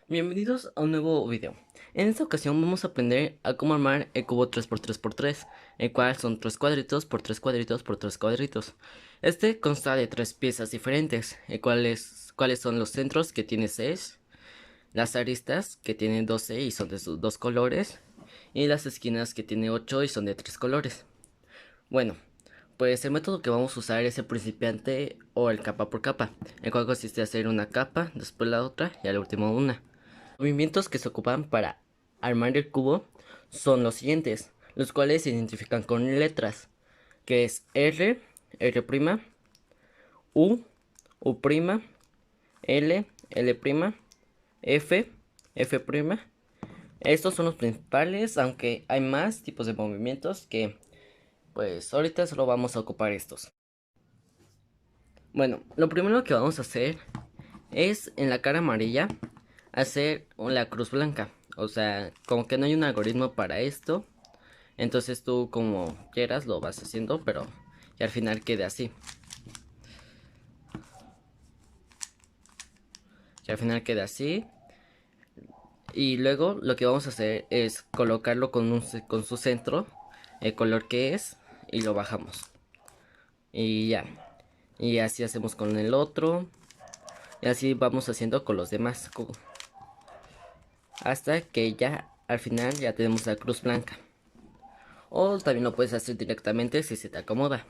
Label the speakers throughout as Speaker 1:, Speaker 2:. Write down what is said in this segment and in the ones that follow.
Speaker 1: Bienvenidos a un nuevo video. En esta ocasión vamos a aprender a cómo armar el cubo 3x3x3, el cual son 3 cuadritos por 3 cuadritos por 3 cuadritos. Este consta de 3 piezas diferentes, cuáles son los centros, que tiene 6, las aristas, que tienen 12 y son de sus 2 colores, y las esquinas, que tiene 8 y son de 3 colores. Bueno, pues el método que vamos a usar es el principiante o el capa por capa, el cual consiste en hacer una capa, después la otra y al último una. Los movimientos que se ocupan para armar el cubo son los siguientes, los cuales se identifican con letras, que es R, R', U, U', L, L', F, F'. Estos son los principales, aunque hay más tipos de movimientos que, pues ahorita solo vamos a ocupar estos. Bueno, lo primero que vamos a hacer es en la cara amarilla hacer la cruz blanca. O sea, como que no hay un algoritmo para esto. Entonces tú como quieras lo vas haciendo, pero que al final quede así. Que al final quede así. Y luego lo que vamos a hacer es colocarlo con su centro, el color que es, y lo bajamos. Y ya. Y así hacemos con el otro. Y así vamos haciendo con los demás. Hasta que ya al final ya tenemos la cruz blanca. O también lo puedes hacer directamente si se te acomoda.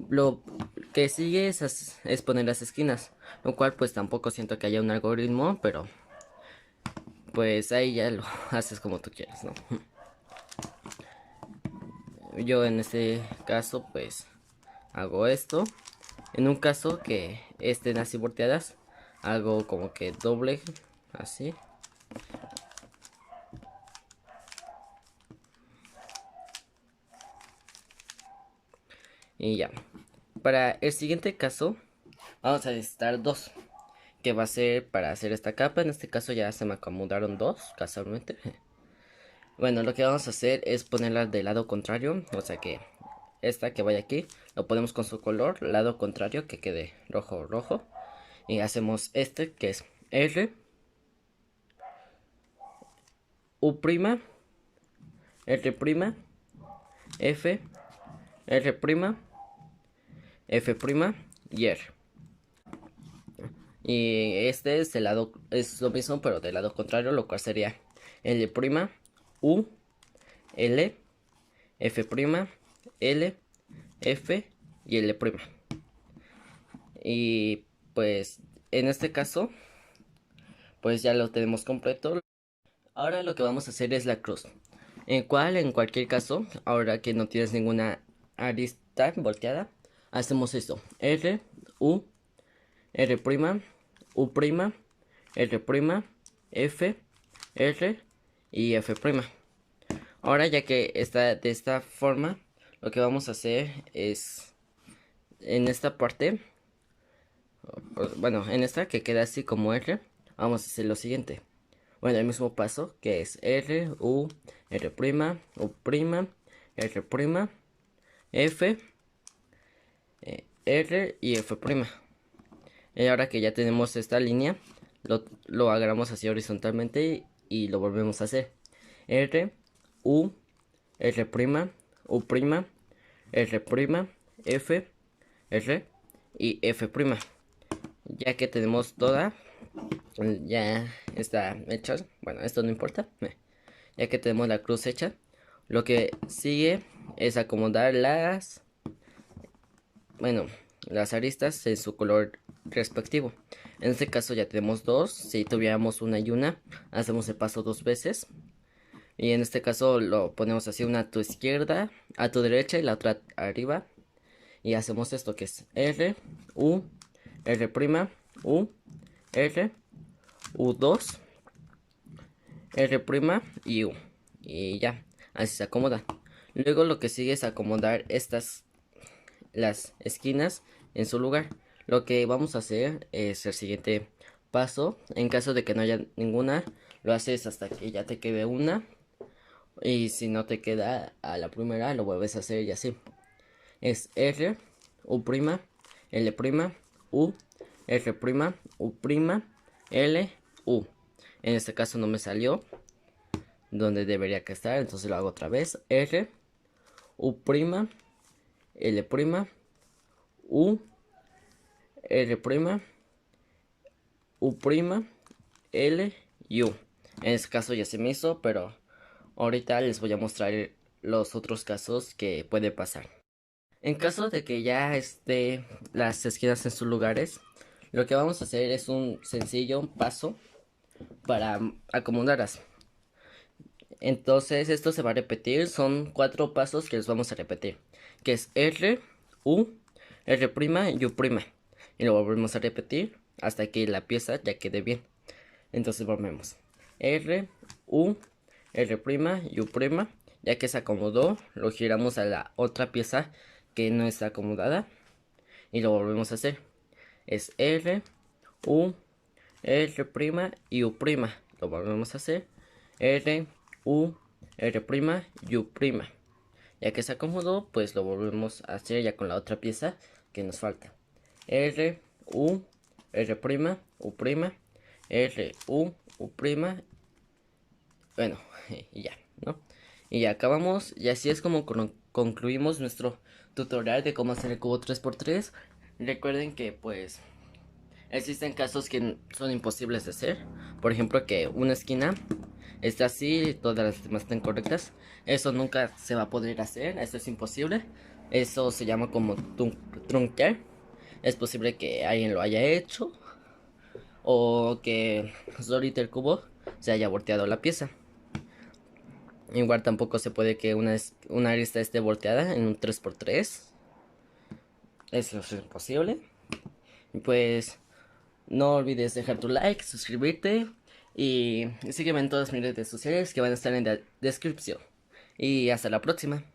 Speaker 1: Lo que sigue es poner las esquinas, lo cual pues tampoco siento que haya un algoritmo, pero pues ahí ya lo haces como tú quieras, ¿no? Yo en este caso pues hago esto. En un caso que estén así volteadas, hago como que doble, así. Y ya. Para el siguiente caso, vamos a necesitar dos, que va a ser para hacer esta capa. En este caso ya se me acomodaron dos, casualmente. Bueno, lo que vamos a hacer es ponerla del lado contrario, o sea que esta que vaya aquí, lo ponemos con su color, lado contrario, que quede rojo, rojo. Y hacemos este que es R, U', R', F, R', F' y R. Y este es el lado, es lo mismo pero del lado contrario, lo cual sería L', U, L, F', L, F y L'. Y pues en este caso, pues ya lo tenemos completo. Ahora lo que vamos a hacer es la cruz. En cual, en cualquier caso, ahora que no tienes ninguna arista volteada, hacemos esto. R, U, R', U', R', F, R y F'. Ahora ya que está de esta forma, lo que vamos a hacer es en esta parte, bueno, en esta que queda así como R, vamos a hacer lo siguiente. Bueno, el mismo paso que es R, U, R', U', R', F, R y F'. Y ahora que ya tenemos esta línea, lo agarramos así horizontalmente y lo volvemos a hacer. R, U, R', U', R', F, R y F'. Ya que tenemos toda, ya está hecha. Bueno, esto no importa. Ya que tenemos la cruz hecha, lo que sigue es acomodar bueno, las aristas en su color respectivo. En este caso ya tenemos dos. Si tuviéramos una y una, hacemos el paso dos veces. Y en este caso lo ponemos así, una a tu izquierda, a tu derecha y la otra arriba. Y hacemos esto que es R, U, R', U, R, U2, R' y U. Y ya, así se acomoda. Luego lo que sigue es acomodar las esquinas en su lugar. Lo que vamos a hacer es el siguiente paso. En caso de que no haya ninguna, lo haces hasta que ya te quede una. Y si no te queda a la primera, lo vuelves a hacer y así. Es R, U', L', U, R', U', L, U. En este caso no me salió donde debería que estar, entonces lo hago otra vez. R, U', L', U, R', U', L y U. En este caso ya se me hizo, pero ahorita les voy a mostrar los otros casos que puede pasar. En caso de que ya esté las esquinas en sus lugares, lo que vamos a hacer es un sencillo paso para acomodarlas. Entonces esto se va a repetir, son 4 pasos que los vamos a repetir, que es R, U, R' y U'. Y lo volvemos a repetir hasta que la pieza ya quede bien. Entonces volvemos. R, U, R' y U'. Ya que se acomodó, lo giramos a la otra pieza que no está acomodada. Y lo volvemos a hacer. Es R, U, R' y U'. Lo volvemos a hacer. R, U, R' y U'. Ya que se acomodó, pues lo volvemos a hacer ya con la otra pieza que nos falta. R, U, R', U', R, U, U'. Bueno, y ya, ¿no? Y ya acabamos, y así es como concluimos nuestro tutorial de cómo hacer el cubo 3×3. Recuerden que pues existen casos que son imposibles de hacer. Por ejemplo, que una esquina está así y todas las demás estén correctas. Eso nunca se va a poder hacer, eso es imposible. Eso se llama como truncar. Es posible que alguien lo haya hecho o que solito el cubo se haya volteado la pieza. Igual tampoco se puede que una arista esté volteada en un 3×3. Eso es imposible. Pues no olvides dejar tu like, suscribirte y sígueme en todas mis redes sociales que van a estar en la descripción. Y hasta la próxima.